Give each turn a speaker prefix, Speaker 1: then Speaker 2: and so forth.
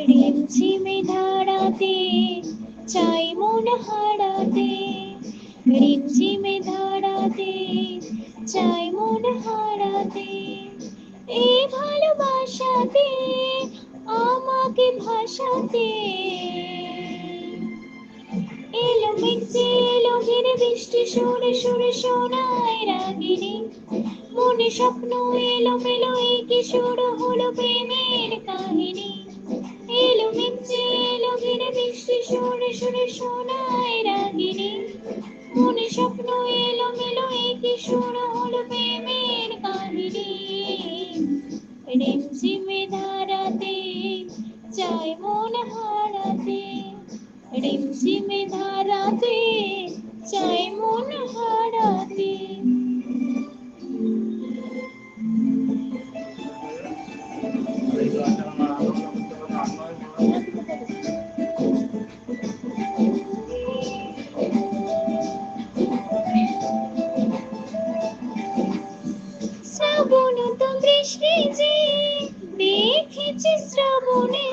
Speaker 1: রিমঝিমে ধারাতে চাই মন হারাতে, রিমঝিমে ধারাতে চাই মন হারাতে, এই ভালোবাসাতে আমাকে ভাসাতে। এলো মেঘে এলো ঘিরে বৃষ্টি সুরে সুরে শোনায় রাগিনী, মনে স্বপ্ন এলো মেলো এই কি শুরু হলো প্রেমের কাহিনী। এলো মেঘে এলো ঘিরে বৃষ্টি সুরে সুরে শোনায় রাগিনী, মনে স্বপ্ন এলো মেলো এই কি শুরু হলো প্রেমের কাহিনী। রিমঝিমে ধারাতে চাই মন হারাতে, রিমঝিমে ধারাতে চাই মন হারাতে। শ্রাবণ তো বৃষ্টি যে দেখেছি শ্রাবণে,